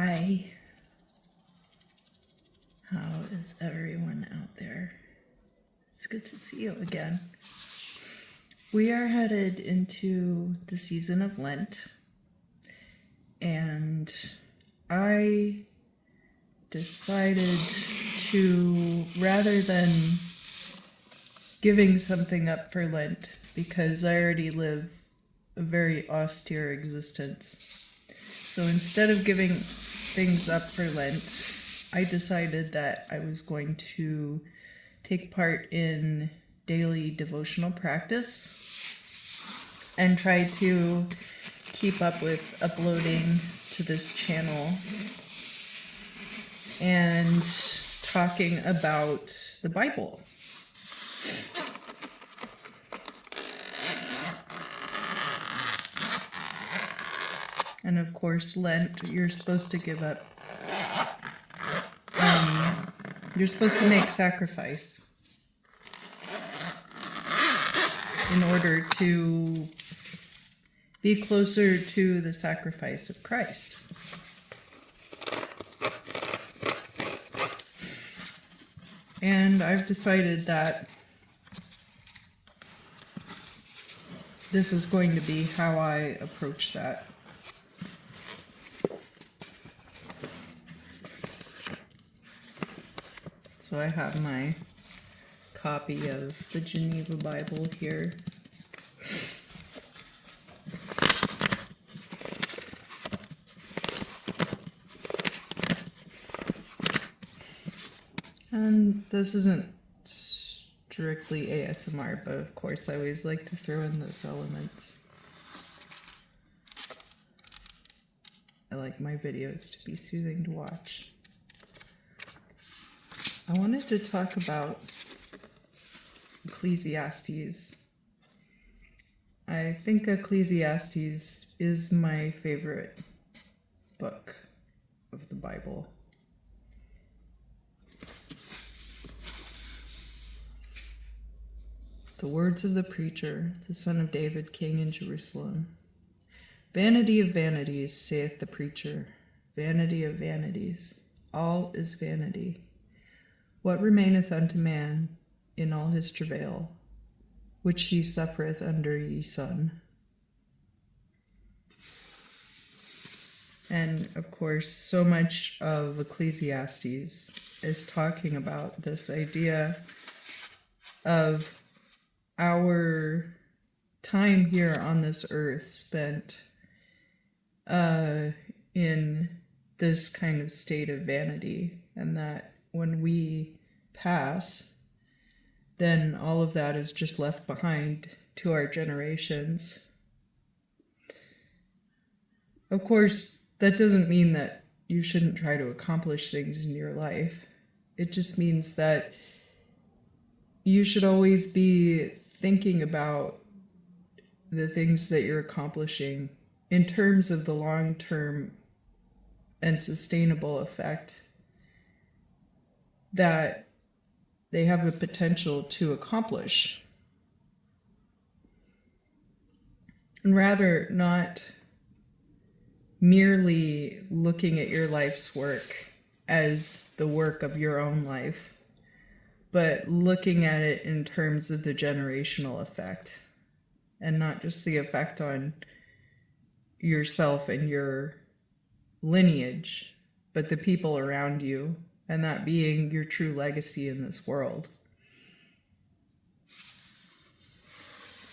Hi. How is everyone out there? It's good to see you again. We are headed into the season of Lent, and I decided to, rather than giving something up for Lent, because I already live a very austere existence, so instead of giving things up for Lent, I decided that I was going to take part in daily devotional practice and try to keep up with uploading to this channel and talking about the Bible. And of course, Lent, you're supposed to give up. You're supposed to make sacrifice in order to be closer to the sacrifice of Christ. And I've decided that this is going to be how I approach that. So I have my copy of the Geneva Bible here. And this isn't strictly ASMR, but of course I always like to throw in those elements. I like my videos to be soothing to watch. I wanted to talk about Ecclesiastes. I think Ecclesiastes is my favorite book of the Bible. The words of the preacher, the son of David, king in Jerusalem. Vanity of vanities, saith the preacher, vanity of vanities, all is vanity. What remaineth unto man in all his travail, which he suffereth under ye sun? And of course, so much of Ecclesiastes is talking about this idea of our time here on this earth spent in this kind of state of vanity, and that when we pass, then all of that is just left behind to our generations. Of course, that doesn't mean that you shouldn't try to accomplish things in your life. It just means that you should always be thinking about the things that you're accomplishing in terms of the long-term and sustainable effect that they have the potential to accomplish. And rather not merely looking at your life's work as the work of your own life, but looking at it in terms of the generational effect, and not just the effect on yourself and your lineage, but the people around you, and that being your true legacy in this world.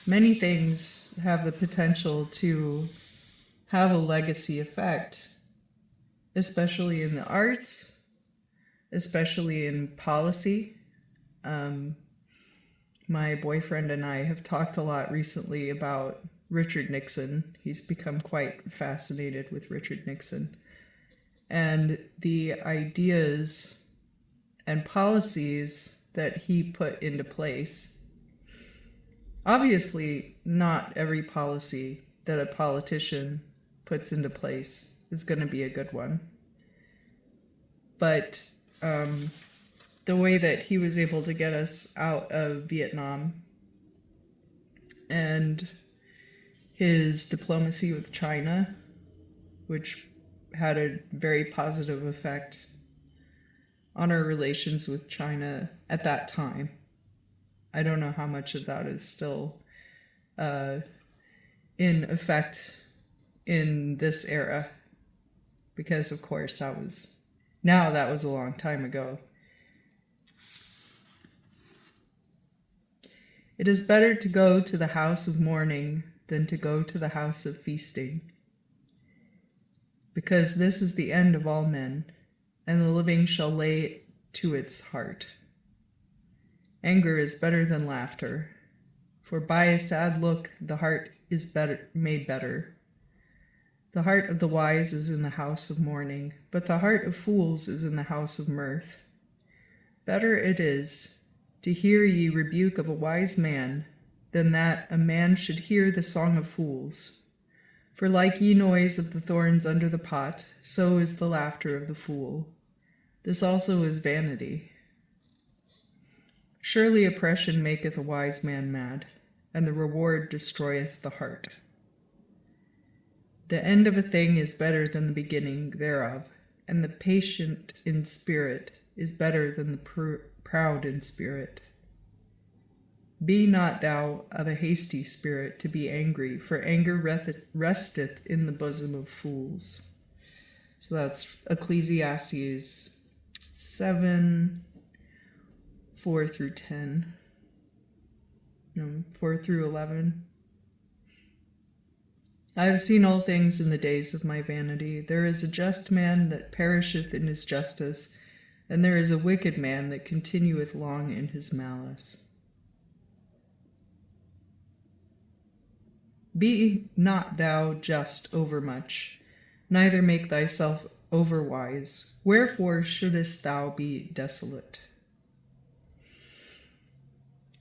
Many things have the potential to have a legacy effect, especially in the arts, especially in policy. My boyfriend and I have talked a lot recently about Richard Nixon. He's become quite fascinated with Richard Nixon and the ideas and policies that he put into place. Obviously, not every policy that a politician puts into place is going to be a good one. But the way that he was able to get us out of Vietnam and his diplomacy with China, which had a very positive effect on our relations with China at that time. I don't know how much of that is still in effect in this era, because of course that was a long time ago. It is better to go to the house of mourning than to go to the house of feasting, because this is the end of all men, and the living shall lay to its heart. Anger is better than laughter, for by a sad look the heart is made better. The heart of the wise is in the house of mourning, but the heart of fools is in the house of mirth. Better it is to hear ye rebuke of a wise man, than that a man should hear the song of fools. For like ye noise of the thorns under the pot, so is the laughter of the fool. This also is vanity. Surely oppression maketh a wise man mad, and the reward destroyeth the heart. The end of a thing is better than the beginning thereof, and the patient in spirit is better than the proud in spirit. Be not thou of a hasty spirit to be angry, for anger resteth in the bosom of fools. So that's Ecclesiastes 7, 4 through 10. No, 4 through 11. I have seen all things in the days of my vanity. There is a just man that perisheth in his justice, and there is a wicked man that continueth long in his malice. Be not thou just overmuch, neither make thyself overwise. Wherefore shouldest thou be desolate?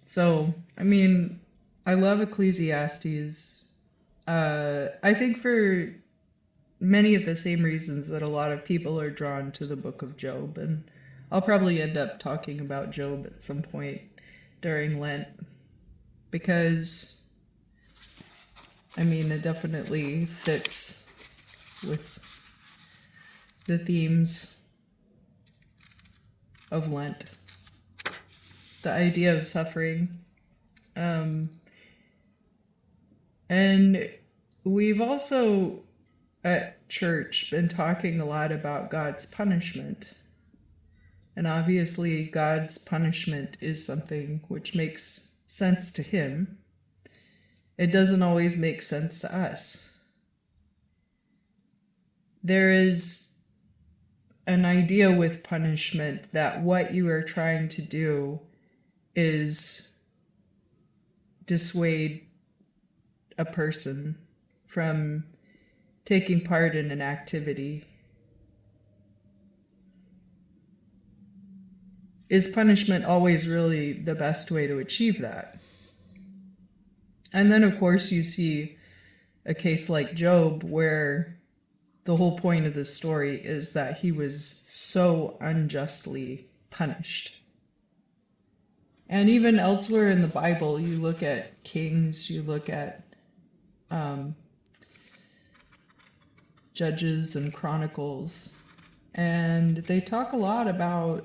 So, I love Ecclesiastes. I think for many of the same reasons that a lot of people are drawn to the book of Job, and I'll probably end up talking about Job at some point during Lent, because it definitely fits with the themes of Lent. The idea of suffering. And we've also at church been talking a lot about God's punishment. And obviously God's punishment is something which makes sense to him. It doesn't always make sense to us. There is an idea with punishment that what you are trying to do is dissuade a person from taking part in an activity. Is punishment always really the best way to achieve that? And then, of course, you see a case like Job, where the whole point of the story is that he was so unjustly punished. And even elsewhere in the Bible, you look at Kings, you look at Judges and Chronicles, and they talk a lot about,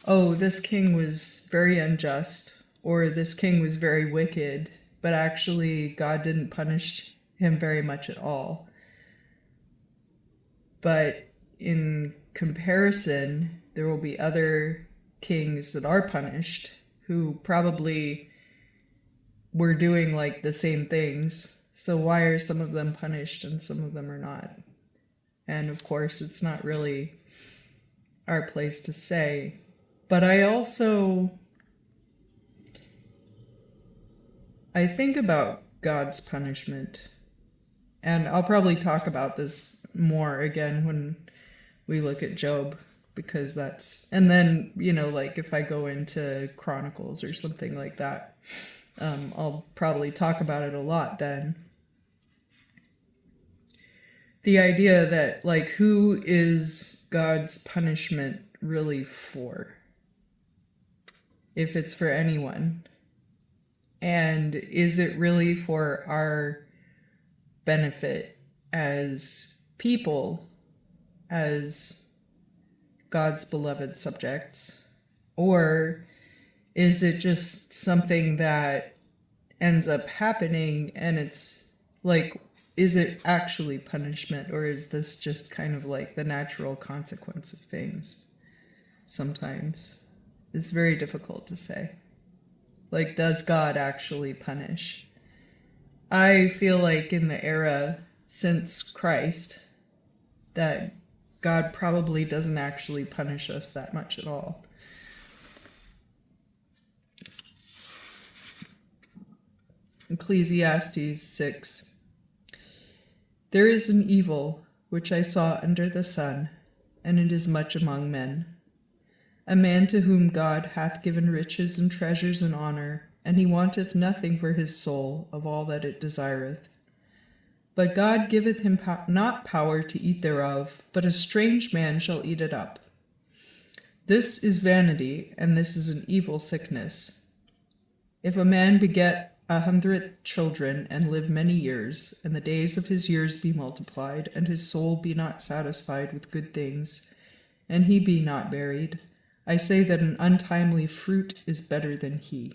this king was very unjust, or this king was very wicked, but actually God didn't punish him very much at all. But in comparison, there will be other kings that are punished who probably were doing like the same things. So why are some of them punished and some of them are not? And of course, it's not really our place to say. But I think about God's punishment, and I'll probably talk about this more again when we look at Job, because and then, if I go into Chronicles or something like that, I'll probably talk about it a lot then. The idea that, who is God's punishment really for? If it's for anyone. And is it really for our benefit as people as God's beloved subjects? Or is it just something that ends up happening and it's like, is it actually punishment, or is this just kind of like the natural consequence of things? Sometimes it's very difficult to say. Like, does God actually punish? I feel like in the era since Christ that God probably doesn't actually punish us that much at all. Ecclesiastes 6. There is an evil which I saw under the sun, and it is much among men. A man to whom God hath given riches and treasures and honor, and he wanteth nothing for his soul of all that it desireth. But God giveth him not power to eat thereof, but a strange man shall eat it up. This is vanity, and this is an evil sickness. If a man beget 100 children, and live many years, and the days of his years be multiplied, and his soul be not satisfied with good things, and he be not buried, I say that an untimely fruit is better than he.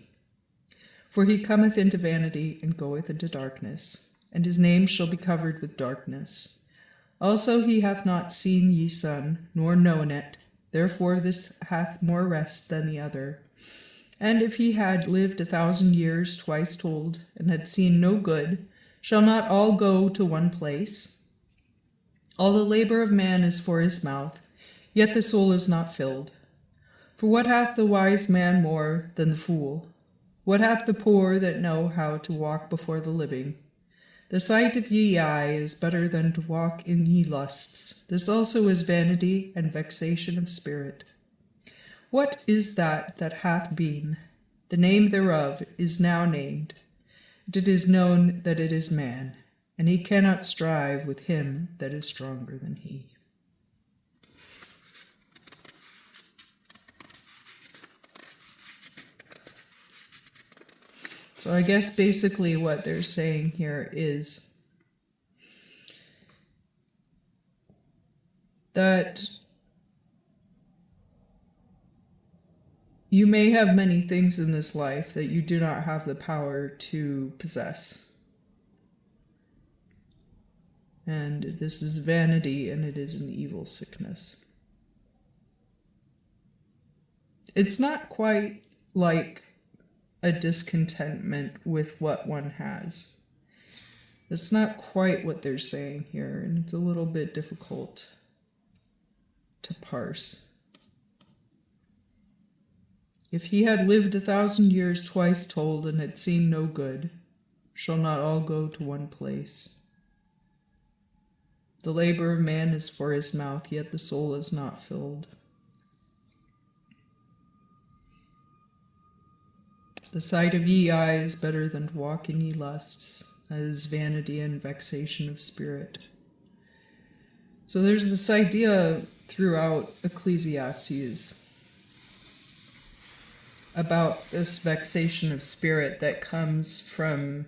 For he cometh into vanity, and goeth into darkness, and his name shall be covered with darkness. Also he hath not seen ye sun, nor known it, therefore this hath more rest than the other. And if he had lived 1,000 years twice told, and had seen no good, shall not all go to one place? All the labor of man is for his mouth, yet the soul is not filled. For what hath the wise man more than the fool? What hath the poor that know how to walk before the living? The sight of ye eye is better than to walk in ye lusts. This also is vanity and vexation of spirit. What is that hath been? The name thereof is now named. It is known that it is man, and he cannot strive with him that is stronger than he. So I guess basically what they're saying here is that you may have many things in this life that you do not have the power to possess. And this is vanity, and it is an evil sickness. It's not quite like a discontentment with what one has. It's not quite what they're saying here, and it's a little bit difficult to parse. If he had lived 1,000 years twice told, and had seen no good, shall not all go to one place? The labor of man is for his mouth, yet the soul is not filled. The sight of ye eye is better than to walk in ye lusts. That is vanity and vexation of spirit. So there's this idea throughout Ecclesiastes about this vexation of spirit that comes from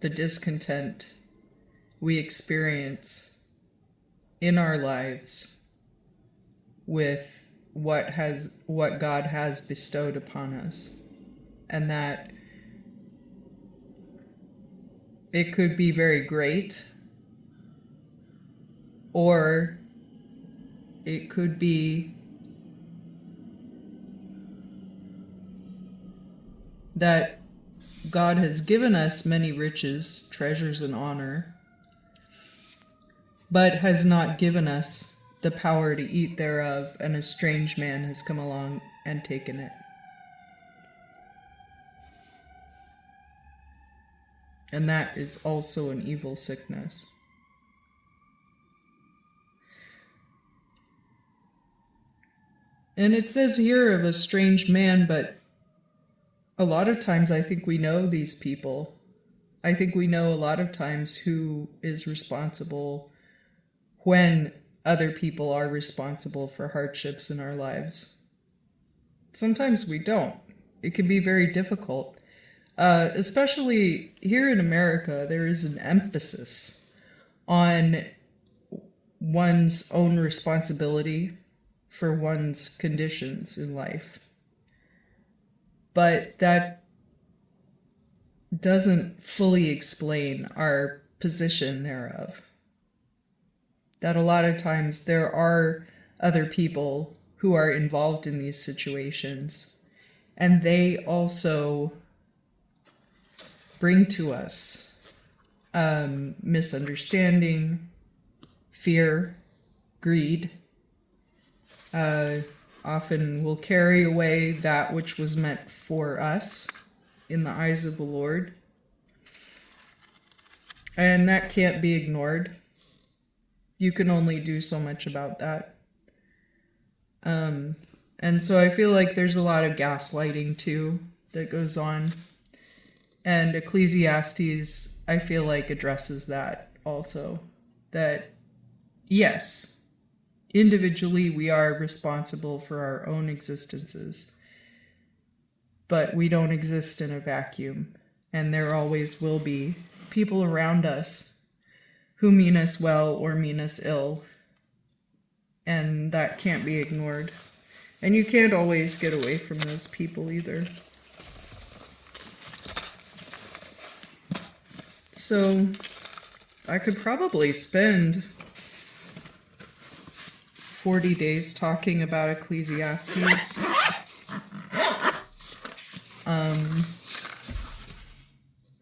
the discontent we experience in our lives with what God has bestowed upon us. And that it could be very great, or it could be that God has given us many riches, treasures, and honor, but has not given us the power to eat thereof, and a strange man has come along and taken it. And that is also an evil sickness. And it says here of a strange man, but a lot of times I think we know these people. I think we know a lot of times who is responsible when other people are responsible for hardships in our lives. Sometimes we don't. It can be very difficult. Especially here in America, there is an emphasis on one's own responsibility for one's conditions in life. But that doesn't fully explain our position thereof. That a lot of times there are other people who are involved in these situations, and they also bring to us misunderstanding, fear, greed. Often will carry away that which was meant for us in the eyes of the Lord. And that can't be ignored. You can only do so much about that. And so I feel like there's a lot of gaslighting too that goes on. And Ecclesiastes, I feel like, addresses that also. That, yes, individually we are responsible for our own existences, but we don't exist in a vacuum. And there always will be people around us who mean us well or mean us ill. And that can't be ignored. And you can't always get away from those people either. So I could probably spend 40 days talking about Ecclesiastes.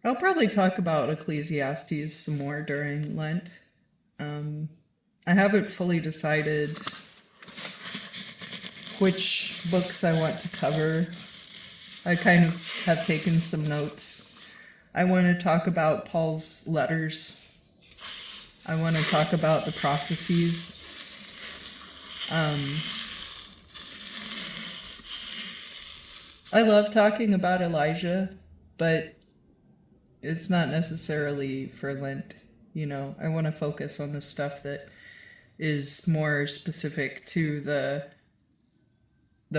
I'll probably talk about Ecclesiastes some more during Lent. I haven't fully decided which books I want to cover. I kind of have taken some notes. I want to talk about Paul's letters. I want to talk about the prophecies. I love talking about Elijah, but it's not necessarily for Lent. You know, I want to focus on the stuff that is more specific to the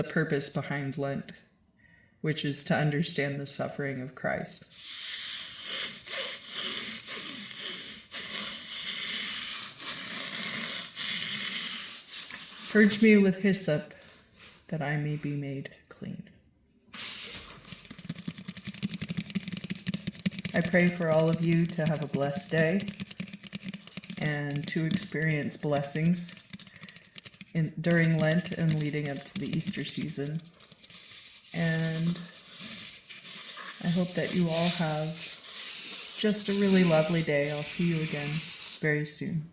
purpose behind Lent, which is to understand the suffering of Christ. Purge me with hyssop, that I may be made clean. I pray for all of you to have a blessed day and to experience blessings during Lent and leading up to the Easter season. And I hope that you all have just a really lovely day. I'll see you again very soon.